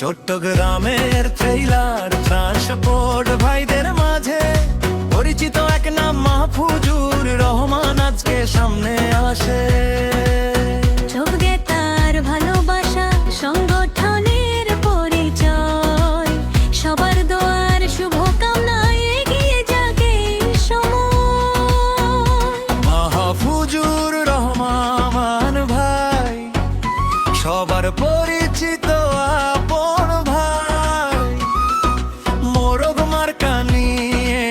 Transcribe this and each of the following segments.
চট্টগ্রামের trailer transport ভাইদের মাঝে পরিচিত এক নাম মাহফুজুর রহমান আজকে সামনে আসে। চোখে তার ভালোবাসা, সংগঠনের পরিচয়, সবার দোয়ার শুভকামনায় এগিয়ে যাকে সময়। মাহফুজুর রহমান ভাই সবার পরিচিত আপন ভাই, মোরগ মার্কা নিয়ে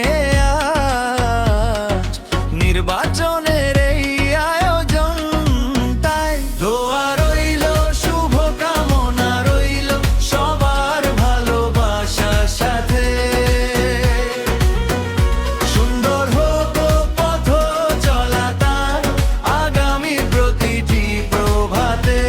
আজ নির্বাচনের এই আয়োজন। তাই দোয়া রইল, শুভকামনা রইল সবার ভালোবাসার সাথে। সুন্দর হোক পথ চলা তার আগামী প্রতিটি প্রভাতে।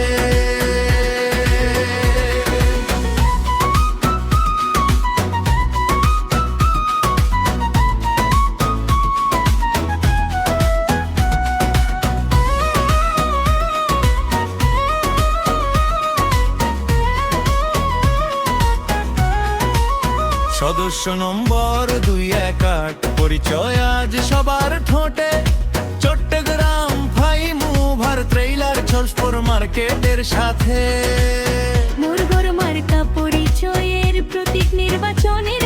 সদস্য নম্বর 218, পরিচয় আজ সবার ঠোঁটে। চট্টগ্রাম ভাই মুভার ট্রেইলার ছলসপুর মার্কেটের সাথে। মোরগর মার্কা পরিচয়ের প্রতীক নির্বাচনের